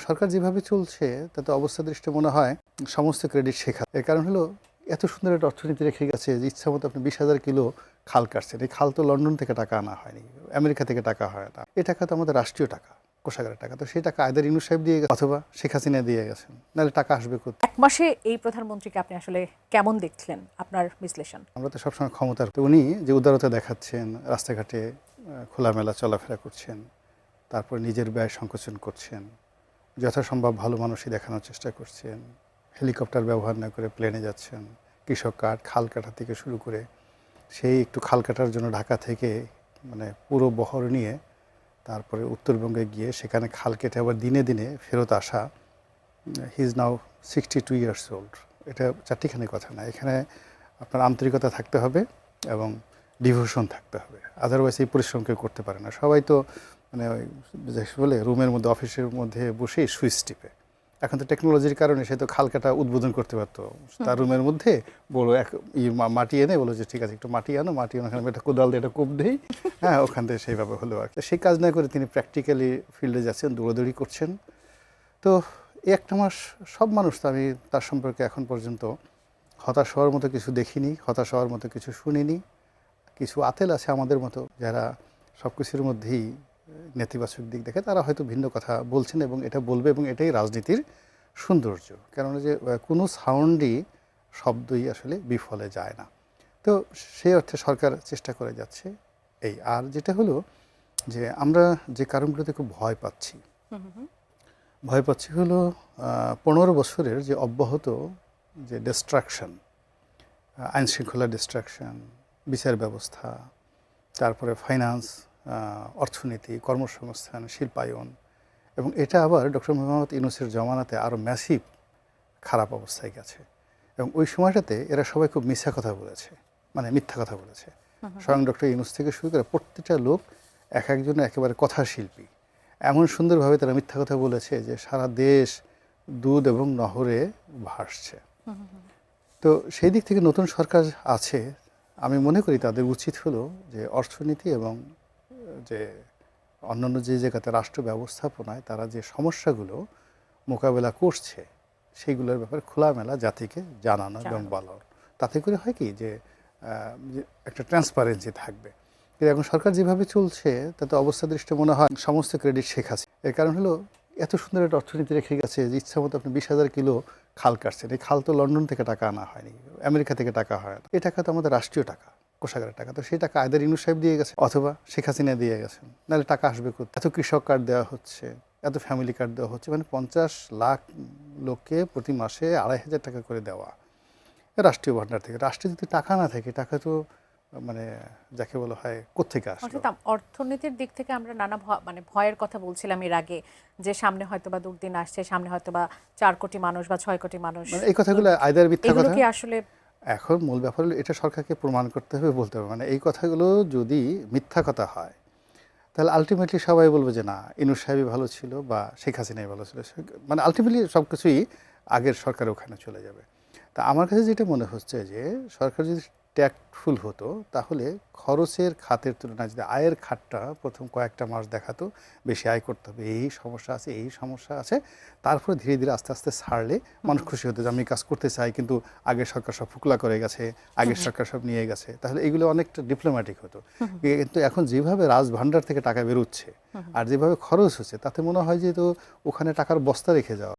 সরকার যেভাবে চলছে তাতে অবস্থা দৃষ্টে মনে হয় সমস্ত ক্রেডিট শেখা। এর কারণ হলো এত সুন্দর একটা অর্থনীতি রেখে গেছে যে ইচ্ছা মতো আপনি 20,000 কিলো খাল কাটছেন। এই খাল তো লন্ডন থেকে টাকা আনা হয়নি, আমেরিকা থেকে টাকা হয় না। এই টাকা তো আমাদের রাষ্ট্রীয় টাকা, কোষাগারের টাকা। তো সেই টাকা আয়দার ইউনূস সাহেব দিয়ে গেছে অথবা শেখ হাসিনা দিয়ে গেছেন, নাহলে টাকা আসবে কোথায়? এক মাসে এই প্রধানমন্ত্রীকে আপনি আসলে কেমন দেখলেন, আপনার বিশ্লেষণ? আমরা তো সবসময় ক্ষমতার, তো উনি যে উদারতা দেখাচ্ছেন, রাস্তাঘাটে খোলামেলা চলাফেরা করছেন, তারপর নিজের ব্যয় সংকোচন করছেন, যথাসম্ভব ভালো মানুষই দেখানোর চেষ্টা করছেন, হেলিকপ্টার ব্যবহার না করে প্লেনে যাচ্ছেন, কৃষক কাঠ খাল কাটা থেকে শুরু করে সেই একটু খাল কাটার জন্য ঢাকা থেকে মানে পুরো বহর নিয়ে তারপরে উত্তরবঙ্গে গিয়ে সেখানে খাল কেটে আবার দিনে দিনে ফেরত আসা। He is now 62 years old. এটা চারটিখানি কথা না, এখানে আপনার আন্তরিকতা থাকতে হবে এবং ডিভোশন থাকতে হবে, আদারওয়াইজ এই পরিশ্রম কেউ করতে পারে না। সবাই তো মানে ওই যে বলে রুমের মধ্যে অফিসের মধ্যে বসেই সুইচ টিপে। এখন তো টেকনোলজির কারণে সে তো খাল কাটা উদ্বোধন করতে পারতো তার রুমের মধ্যে, বলো এক মাটি এনে বলো যে ঠিক আছে একটু মাটি আনো, মাটি আনো, ওখানে একটা কোদাল দিয়ে একটা কোপ দিই, হ্যাঁ ওখান থেকে সেইভাবে হলো আর কি। সেই কাজ না করে তিনি প্র্যাকটিক্যালি ফিল্ডে যাচ্ছেন, দৌড়াদৌড়ি করছেন। তো এই একটা মাস সব মানুষ তো আমি তার সম্পর্কে এখন পর্যন্ত হতাশ হওয়ার মতো কিছু দেখিনি, হতাশ হওয়ার মতো কিছু শুনিনি। কিছু আতেল আছে আমাদের মতো যারা সব কিছুর মধ্যেই নেতিবাচক দিক দেখে, তারা হয়তো ভিন্ন কথা বলছেন এবং এটা বলবে, এবং এটাই রাজনীতির সৌন্দর্য। কেননা যে কোনো সাউন্ডই, শব্দই আসলে বিফলে যায় না। তো সেই অর্থে সরকার চেষ্টা করে যাচ্ছে এই। আর যেটা হলো যে আমরা যে কারণগুলোতে খুব ভয় পাচ্ছি, ভয় পাচ্ছি হলো 15 বছরের যে অব্যাহত যে ডিস্ট্রাকশন, আইনশৃঙ্খলা ডিস্ট্রাকশন, বিচার ব্যবস্থা, তারপরে ফাইন্যান্স, অর্থনীতি, কর্মসংস্থান, শিল্পায়ন, এবং এটা আবার ডক্টর মোহাম্মদ ইউনূসের জমানাতে আরও ম্যাসিভ খারাপ অবস্থায় গেছে। এবং ওই সময়টাতে এরা সবাই খুব মিথ্যা কথা বলেছে, মানে মিথ্যা কথা বলেছে। স্বয়ং ডক্টর ইউনূস থেকে শুরু করে প্রত্যেকটা লোক এক একজন একেবারে কথাশিল্পী, এমন সুন্দরভাবে তারা মিথ্যা কথা বলেছে যে সারা দেশ দুধ এবং নহরে ভাসছে। তো সেই দিক থেকে নতুন সরকার আছে, আমি মনে করি তাদের উচিত হলো যে অর্থনীতি এবং যে অন্যান্য যে জায়গাতে রাষ্ট্র ব্যবস্থাপনায় তারা যে সমস্যাগুলো মোকাবেলা করছে সেইগুলোর ব্যাপারে খোলামেলা জাতিকে জানানো এবং বলানো। তাতে করে হয় কি যে একটা ট্রান্সপারেন্সি থাকবে। কিন্তু এখন সরকার যেভাবে চলছে তাতে অবস্থা দৃষ্টে মনে হয় সমস্ত ক্রেডিট শেখ হাসিনা। এর কারণ হলো এত সুন্দর একটা অর্থনীতি রেখে গেছে যে ইচ্ছা মতো আপনি 20,000 কিলো খাল কাটছেন। এই খাল তো লন্ডন থেকে টাকা আনা হয়নি, আমেরিকা থেকে টাকা হয় না। এই টাকা তো আমাদের রাষ্ট্রীয় টাকা, কোষাগারের টাকা। তো সেই টাকা আয়দার ইউনূস সাহেব দিয়ে গেছে অথবা শেখ হাসিনা দিয়ে গেছেন, নাহলে টাকা আসবে কোথায়? এত কৃষক কার্ড দেওয়া হচ্ছে, এত ফ্যামিলি কার্ড দেওয়া হচ্ছে, মানে 50 লাখ লোককে প্রতি মাসে 2,500 টাকা করে দেওয়া রাষ্ট্রীয় ভাণ্ডার থেকে। রাষ্ট্রে যদি টাকা না থাকে, টাকা তো মানে যাকে বলা হয় কোত্থেকে আসবে? অর্থাৎ অর্থনীতির দিক থেকে আমরা নানা মানে ভয়ের কথা বলছিলাম এর আগে, যে সামনে হয়তোবা দুর্দিন আসছে, সামনে হয়তোবা 4 কোটি মানুষ বা 6 কোটি মানুষ, মানে এই কথাগুলো আয়দার মিথ্যা এগুলো কথা। কি আসলে এখন মূল ব্যাপার হলো এটা সরকারকে প্রমাণ করতে হবে, বলতে হবে। মানে এই কথাগুলো যদি মিথ্যা কথা হয় তাহলে আলটিমেটলি সবাই বলবে যে না, ইউনূস সাহেবই ভালো ছিল বা শেখ হাসিনাই ভালো ছিল। মানে আলটিমেটলি সব কিছুই আগের সরকার ওখানে চলে যাবে। তা আমার কাছে যেটা মনে হচ্ছে যে সরকার যদি ট্যাক্টফুল হতো তাহলে খরচের খাতের তুলনায় যদি আয়ের খাতটা প্রথম কয়েকটা মাস দেখাতো, বেশি আয় করতে হবে, এই সমস্যা আছে, এই সমস্যা আছে, তারপরে ধীরে ধীরে আস্তে আস্তে ছাড়লে মানুষ খুশি হতো যে আমি কাজ করতে চাই, কিন্তু আগের সরকার সব ফুকলা করে গেছে, আগের সরকার সব নিয়ে গেছে, তাহলে এগুলো অনেকটা ডিপ্লোম্যাটিক হতো। কিন্তু এখন যেভাবে রাজভাণ্ডার থেকে টাকা বেরোচ্ছে আর যেভাবে খরচ হচ্ছে, তাতে মনে হয় যে তো ওখানে টাকার বস্তা রেখে যাওয়া।